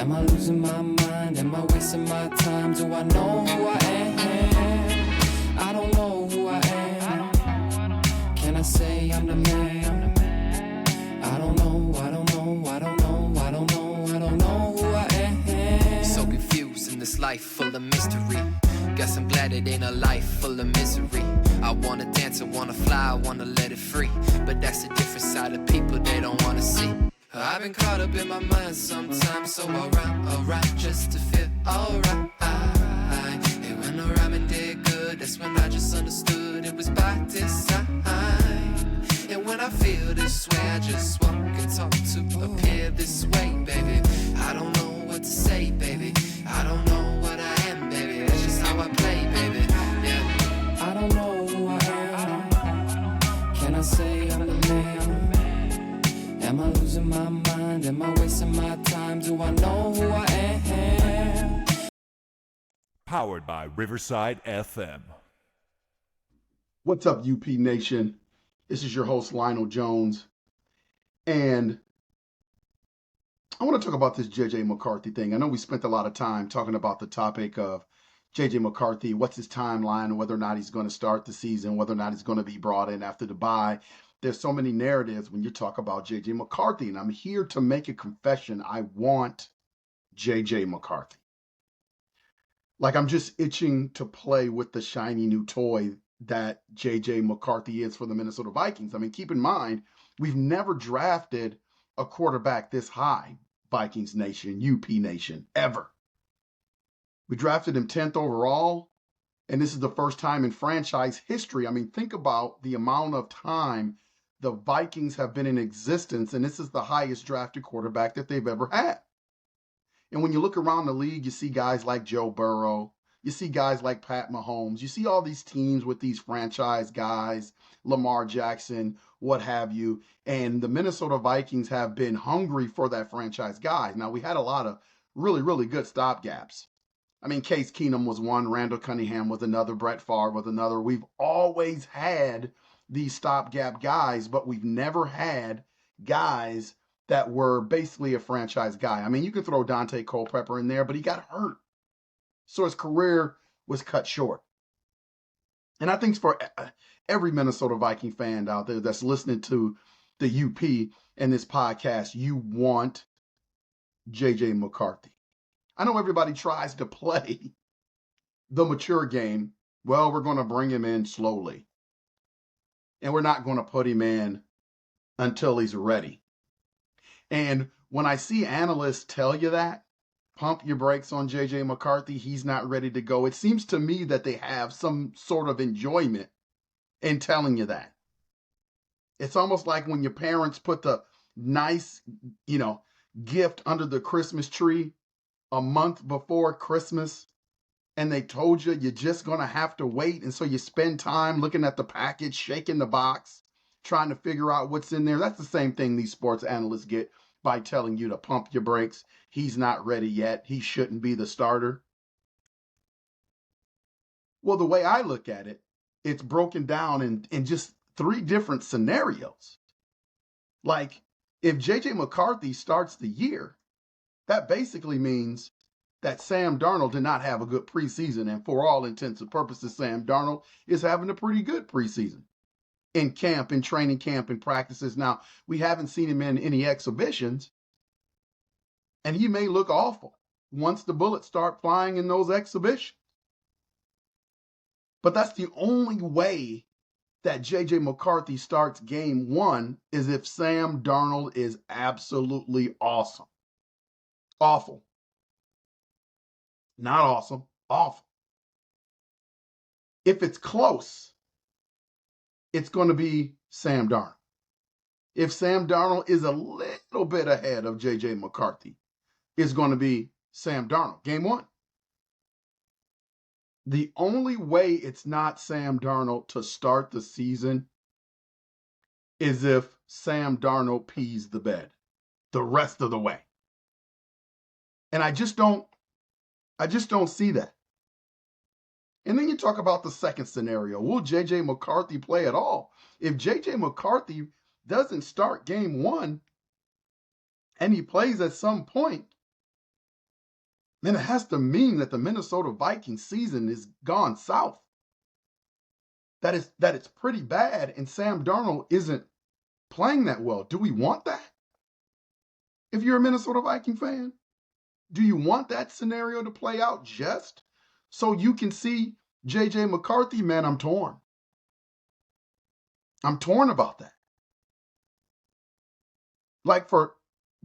Am I losing my mind? Am I wasting my time? Do I know who I am? I don't know who I am. Can I say I'm the man? I don't know, I don't know, I don't know, I don't know, I don't know who I am. So confused in this life full of mystery. Guess I'm glad it ain't a life full of misery. I wanna dance, I wanna fly, I wanna let it free. But that's a different side of people they don't wanna see. I've been caught up in my mind sometimes, so alright, just to feel alright. And when the rhyming did good, that's when I just understood it was by design. And when I feel this way, I just walk and talk to appear this way, baby. I don't know what to say, baby. I don't know what I am, baby. That's just how I play, baby. Yeah. I don't know who I am. Can I say I'm the man? Am I losing my mind? Am I wasting my time? Do I know who I am? Powered by Riverside FM. What's up, UP Nation? This is your host, Lionel Jones. And I want to talk about this JJ McCarthy thing. I know we spent a lot of time talking about the topic of JJ McCarthy, what's his timeline, whether or not he's going to start the season, whether or not he's going to be brought in after the bye. There's so many narratives when you talk about JJ McCarthy, and I'm here to make a confession. I want JJ McCarthy. Like, I'm just itching to play with the shiny new toy that JJ McCarthy is for the Minnesota Vikings. I mean, keep in mind, we've never drafted a quarterback this high, Vikings Nation, UP Nation, ever. We drafted him 10th overall, and this is the first time in franchise history. I mean, think about the amount of time the Vikings have been in existence, and this is the highest drafted quarterback that they've ever had. And when you look around the league, you see guys like Joe Burrow, you see guys like Pat Mahomes, you see all these teams with these franchise guys, Lamar Jackson, what have you, and the Minnesota Vikings have been hungry for that franchise guy. Now, we had a lot of really, really good stopgaps. I mean, Case Keenum was one, Randall Cunningham was another, Brett Favre was another. We've always had these stopgap guys, but we've never had guys that were basically a franchise guy. I mean, you could throw Dante Culpepper in there, but he got hurt. So his career was cut short. And I think for every Minnesota Viking fan out there that's listening to the UP and this podcast, you want JJ McCarthy. I know everybody tries to play the mature game. Well, we're going to bring him in slowly. And we're not going to put him in until he's ready. And when I see analysts tell you that, pump your brakes on JJ McCarthy, he's not ready to go, it seems to me that they have some sort of enjoyment in telling you that. It's almost like when your parents put the nice, gift under the Christmas tree a month before Christmas, and they told you you're just going to have to wait. And so you spend time looking at the package, shaking the box, trying to figure out what's in there. That's the same thing these sports analysts get by telling you to pump your brakes. He's not ready yet. He shouldn't be the starter. Well, the way I look at it, it's broken down in just 3 different scenarios. Like, if JJ McCarthy starts the year, that basically means that Sam Darnold did not have a good preseason. And for all intents and purposes, Sam Darnold is having a pretty good preseason in camp, in training camp, in practices. Now, we haven't seen him in any exhibitions, and he may look awful once the bullets start flying in those exhibitions. But that's the only way that JJ McCarthy starts game 1 is if Sam Darnold is absolutely awesome. Awful. Not awesome, awful. If it's close, it's going to be Sam Darnold. If Sam Darnold is a little bit ahead of JJ McCarthy, it's going to be Sam Darnold, game 1. The only way it's not Sam Darnold to start the season is if Sam Darnold pees the bed the rest of the way. And I just don't see that. And then you talk about the second scenario. Will JJ McCarthy play at all? If JJ McCarthy doesn't start game 1 and he plays at some point, then it has to mean that the Minnesota Vikings season is gone south. That it's pretty bad and Sam Darnold isn't playing that well. Do we want that? If you're a Minnesota Viking fan, do you want that scenario to play out just so you can see JJ McCarthy? Man, I'm torn. I'm torn about that. Like for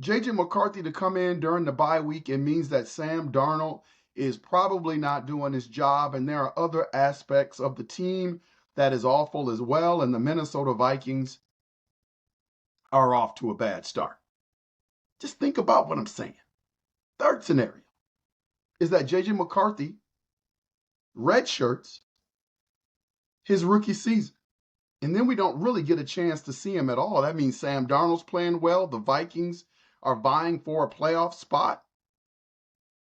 JJ McCarthy to come in during the bye week, it means that Sam Darnold is probably not doing his job, and there are other aspects of the team that is awful as well, and the Minnesota Vikings are off to a bad start. Just think about what I'm saying. Third scenario is that JJ McCarthy redshirts his rookie season. And then we don't really get a chance to see him at all. That means Sam Darnold's playing well. The Vikings are vying for a playoff spot.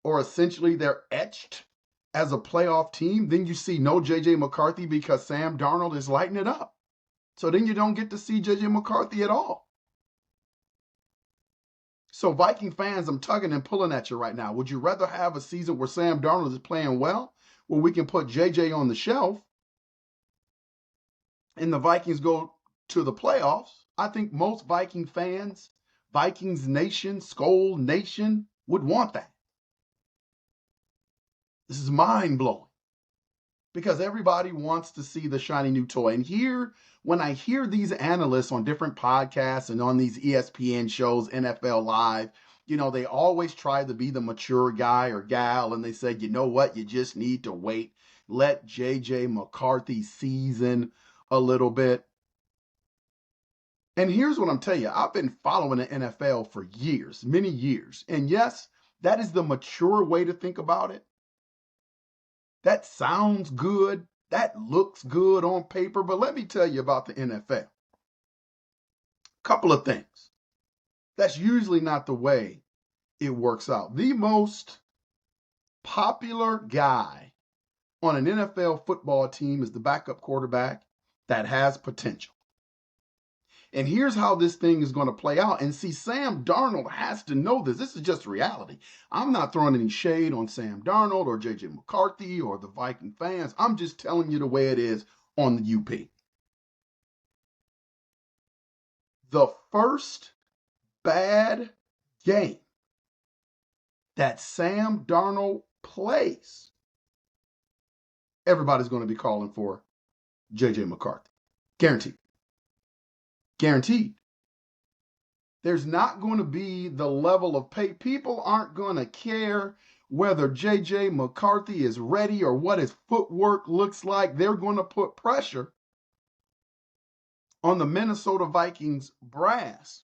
Or essentially they're etched as a playoff team. Then you see no JJ McCarthy because Sam Darnold is lighting it up. So then you don't get to see JJ McCarthy at all. So Viking fans, I'm tugging and pulling at you right now. Would you rather have a season where Sam Darnold is playing well, where we can put JJ on the shelf, and the Vikings go to the playoffs? I think most Viking fans, Vikings Nation, Skol Nation, would want that. This is mind-blowing because everybody wants to see the shiny new toy. And here, when I hear these analysts on different podcasts and on these ESPN shows, NFL Live, you know, they always try to be the mature guy or gal, and they say, you know what, you just need to wait. Let JJ McCarthy season a little bit. And here's what I'm telling you. I've been following the NFL for years, many years. And yes, that is the mature way to think about it. That sounds good. That looks good on paper. But let me tell you about the NFL. Couple of things. That's usually not the way it works out. The most popular guy on an NFL football team is the backup quarterback that has potential. And here's how this thing is going to play out. And see, Sam Darnold has to know this. This is just reality. I'm not throwing any shade on Sam Darnold or JJ McCarthy or the Viking fans. I'm just telling you the way it is on the UP. The first bad game that Sam Darnold plays, everybody's going to be calling for JJ McCarthy. Guaranteed. Guaranteed. There's not going to be the level of pay. People aren't going to care whether JJ McCarthy is ready or what his footwork looks like. They're going to put pressure on the Minnesota Vikings brass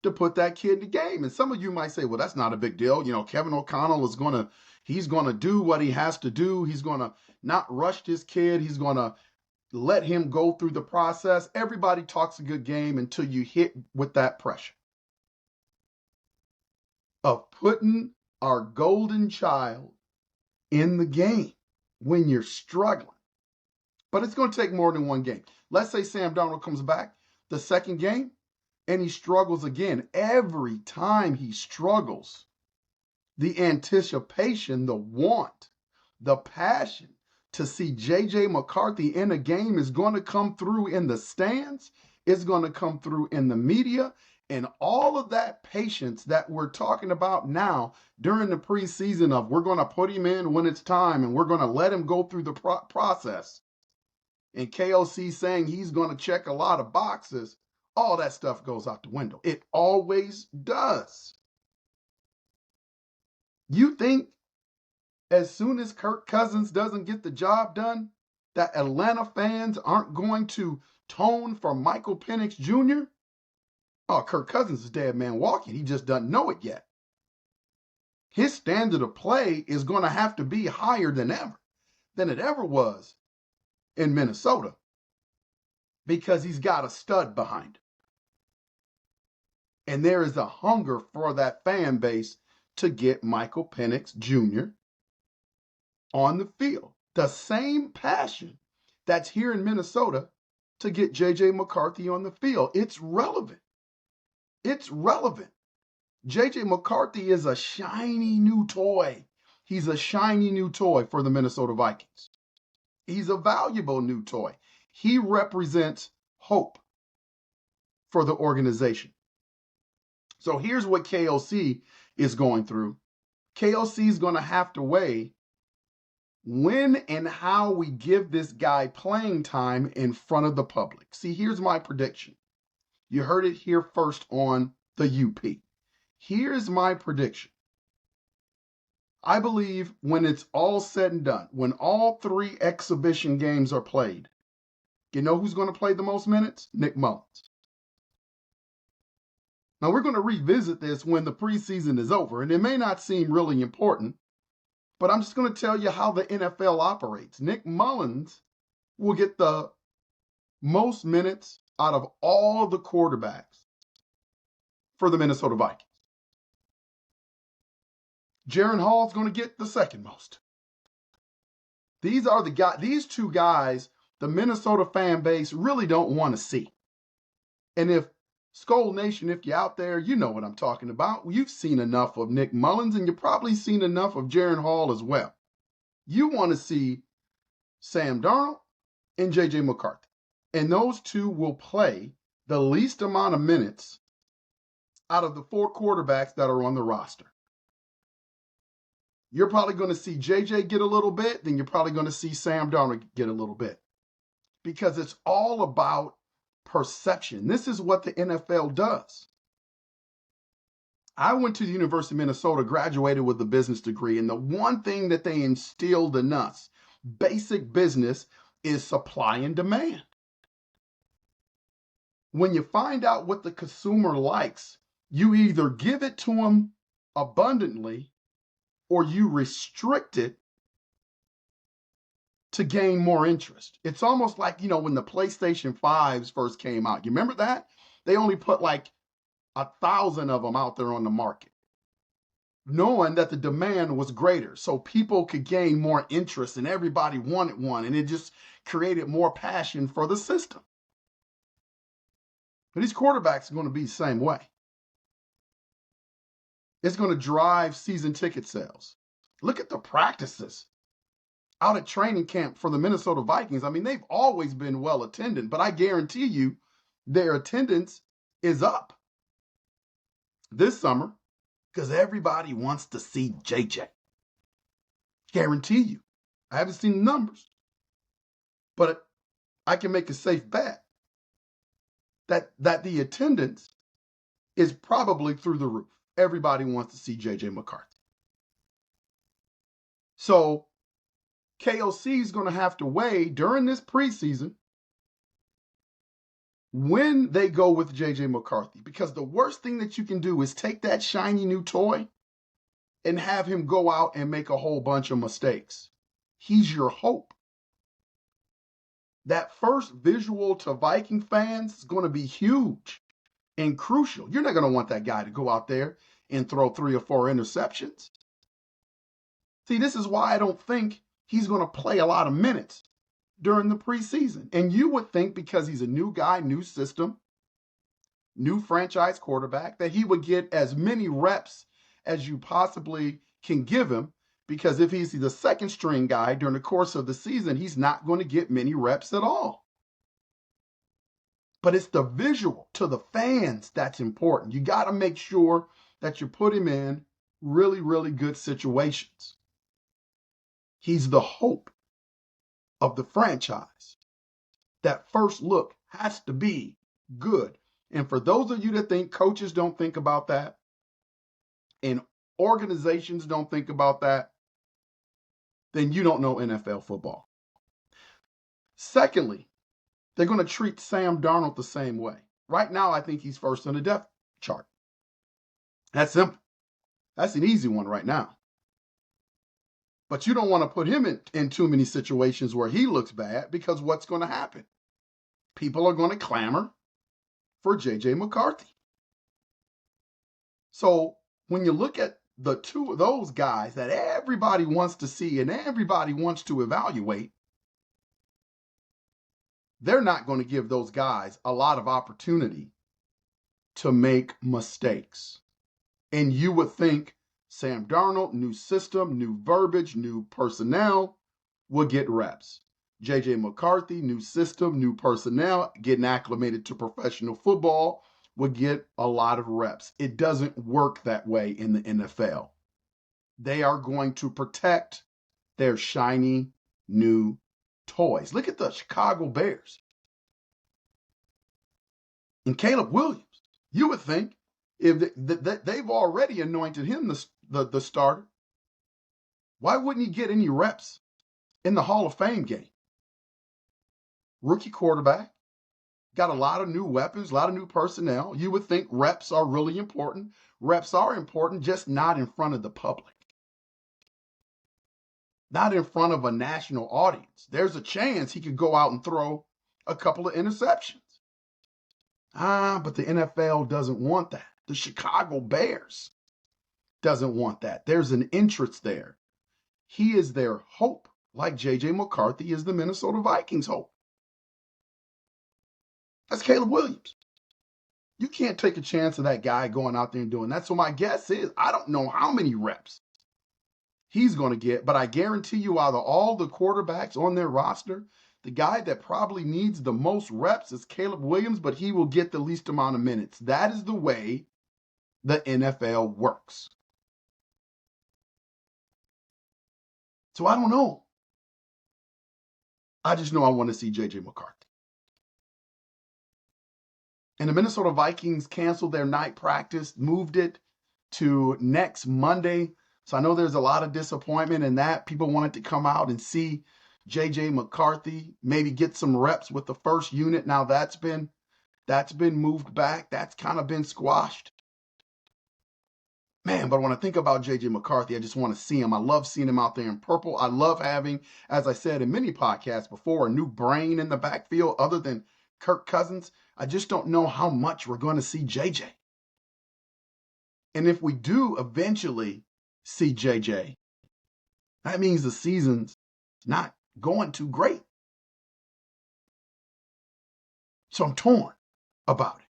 to put that kid in the game. And some of you might say, well, that's not a big deal. You know, Kevin O'Connell is he's going to do what he has to do. He's going to not rush his kid. He's going to let him go through the process. Everybody talks a good game until you hit with that pressure of putting our golden child in the game when you're struggling. But it's going to take more than one game. Let's say Sam Darnold comes back the second game and he struggles again. Every time he struggles, the anticipation, the want, the passion to see JJ McCarthy in a game is going to come through in the stands. It's going to come through in the media. And all of that patience that we're talking about now during the preseason of we're going to put him in when it's time and we're going to let him go through the process. And KOC saying he's going to check a lot of boxes. All that stuff goes out the window. It always does. You think as soon as Kirk Cousins doesn't get the job done, that Atlanta fans aren't going to tone for Michael Penix Jr.? Oh, Kirk Cousins is dead man walking. He just doesn't know it yet. His standard of play is going to have to be higher than it ever was in Minnesota, because he's got a stud behind him. And there is a hunger for that fan base to get Michael Penix Jr. on the field. The same passion that's here in Minnesota to get JJ McCarthy on the field. It's relevant. It's relevant. JJ McCarthy is a shiny new toy. He's a shiny new toy for the Minnesota Vikings. He's a valuable new toy. He represents hope for the organization. So here's what KOC is going through. KOC is going to have to weigh when and how we give this guy playing time in front of the public. See, here's my prediction. You heard it here first on the UP. Here's my prediction. I believe when it's all said and done, when all 3 exhibition games are played, you know who's going to play the most minutes? Nick Mullins. Now, we're going to revisit this when the preseason is over, and it may not seem really important, but I'm just going to tell you how the NFL operates. Nick Mullins will get the most minutes out of all the quarterbacks for the Minnesota Vikings. Jaren Hall's going to get the second most. These are the guys, these 2 guys the Minnesota fan base really don't want to see. And if Skull Nation, if you're out there, you know what I'm talking about. You've seen enough of Nick Mullins, and you've probably seen enough of Jaren Hall as well. You want to see Sam Darnold and JJ McCarthy. And those 2 will play the least amount of minutes out of the 4 quarterbacks that are on the roster. You're probably going to see JJ get a little bit, then you're probably going to see Sam Darnold get a little bit. Because it's all about perception. This is what the NFL does. I went to the University of Minnesota, graduated with a business degree, and the one thing that they instilled in us, basic business, is supply and demand. When you find out what the consumer likes, you either give it to them abundantly or you restrict it to gain more interest. It's almost like, when the PlayStation 5s first came out. You remember that? They only put like 1,000 of them out there on the market, knowing that the demand was greater. So people could gain more interest and everybody wanted one. And it just created more passion for the system. But these quarterbacks are going to be the same way. It's going to drive season ticket sales. Look at the practices out at training camp for the Minnesota Vikings. I mean, they've always been well attended, but I guarantee you their attendance is up this summer because everybody wants to see JJ. Guarantee you. I haven't seen the numbers, but I can make a safe bet that the attendance is probably through the roof. Everybody wants to see JJ McCarthy. So KOC is going to have to weigh during this preseason when they go with JJ McCarthy, because the worst thing that you can do is take that shiny new toy and have him go out and make a whole bunch of mistakes. He's your hope. That first visual to Viking fans is going to be huge and crucial. You're not going to want that guy to go out there and throw 3 or 4 interceptions. See, this is why I don't think he's going to play a lot of minutes during the preseason. And you would think because he's a new guy, new system, new franchise quarterback, that he would get as many reps as you possibly can give him, because if he's the second string guy during the course of the season, he's not going to get many reps at all. But it's the visual to the fans that's important. You got to make sure that you put him in really, really good situations. He's the hope of the franchise. That first look has to be good. And for those of you that think coaches don't think about that, and organizations don't think about that, then you don't know NFL football. Secondly, they're going to treat Sam Darnold the same way. Right now, I think he's first on the depth chart. That's simple. That's an easy one right now. But you don't want to put him in too many situations where he looks bad, because what's going to happen? People are going to clamor for JJ McCarthy. So when you look at the 2 of those guys that everybody wants to see and everybody wants to evaluate, they're not going to give those guys a lot of opportunity to make mistakes. And you would think Sam Darnold, new system, new verbiage, new personnel, would get reps. JJ McCarthy, new system, new personnel, getting acclimated to professional football, would get a lot of reps. It doesn't work that way in the NFL. They are going to protect their shiny new toys. Look at the Chicago Bears. And Caleb Williams, you would think if they've already anointed him the starter, why wouldn't he get any reps in the Hall of Fame game? Rookie quarterback, got a lot of new weapons, a lot of new personnel. You would think reps are really important. Reps are important, just not in front of the public. Not in front of a national audience. There's a chance he could go out and throw a couple of interceptions. But the NFL doesn't want that. The Chicago Bears doesn't want that. There's an interest there. He is their hope, like JJ McCarthy is the Minnesota Vikings' hope. That's Caleb Williams. You can't take a chance of that guy going out there and doing that. So my guess is, I don't know how many reps he's going to get, but I guarantee you out of all the quarterbacks on their roster, the guy that probably needs the most reps is Caleb Williams, but he will get the least amount of minutes. That is the way the NFL works. So I don't know. I just know I want to see JJ McCarthy. And the Minnesota Vikings canceled their night practice, moved it to next Monday. So I know there's a lot of disappointment in that. People wanted to come out and see JJ McCarthy, maybe get some reps with the first unit. Now that's been moved back. That's kind of been squashed. Man, but when I think about JJ McCarthy, I just want to see him. I love seeing him out there in purple. I love having, as I said in many podcasts before, a new brain in the backfield other than Kirk Cousins. I just don't know how much we're going to see JJ. And if we do eventually see JJ, that means the season's not going too great. So I'm torn about it.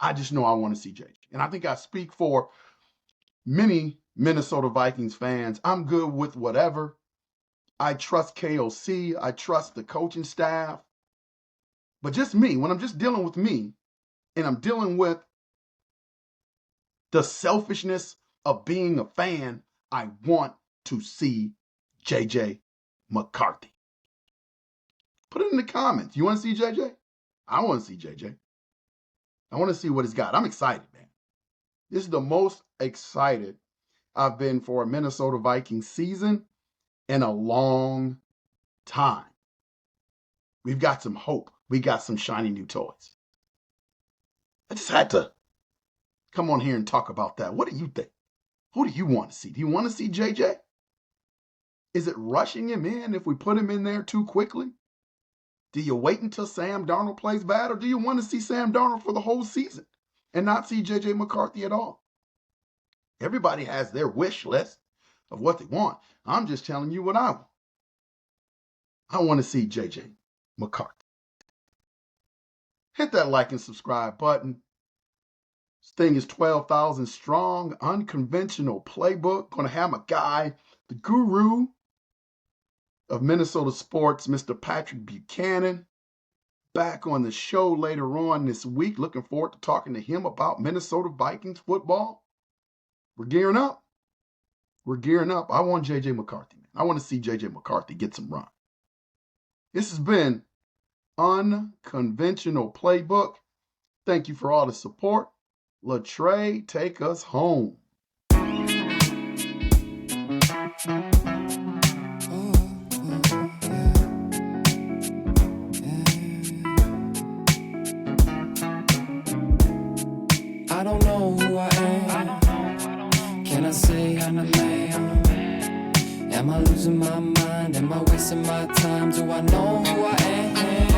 I just know I want to see JJ. And I think I speak for many Minnesota Vikings fans. I'm good with whatever. I trust KOC. I trust the coaching staff. But just me, when I'm just dealing with me, and I'm dealing with the selfishness of being a fan, I want to see JJ McCarthy. Put it in the comments. You want to see JJ? I want to see JJ. I want to see what he's got. I'm excited, man. This is the most excited I've been for a Minnesota Vikings season in a long time. We've got some hope. We got some shiny new toys. I just had to come on here and talk about that. What do you think? Who do you want to see? Do you want to see JJ? Is it rushing him in if we put him in there too quickly? Do you wait until Sam Darnold plays bad, or do you want to see Sam Darnold for the whole season and not see JJ McCarthy at all? Everybody has their wish list of what they want. I'm just telling you what I want. I want to see JJ McCarthy. Hit that like and subscribe button. This thing is 12,000 strong, unconventional playbook. Going to have my guy, the guru of Minnesota sports, Mr. Patrick Buchanan, back on the show later on this week. Looking forward to talking to him about Minnesota Vikings football. We're gearing up. We're gearing up. I want JJ McCarthy, man. I want to see JJ McCarthy get some run. This has been Unconventional Playbook. Thank you for all the support. Latre, take us home. I don't know who I am. Can I say I'm the man? Am I losing my mind? Am I wasting my time? Do I know who I am?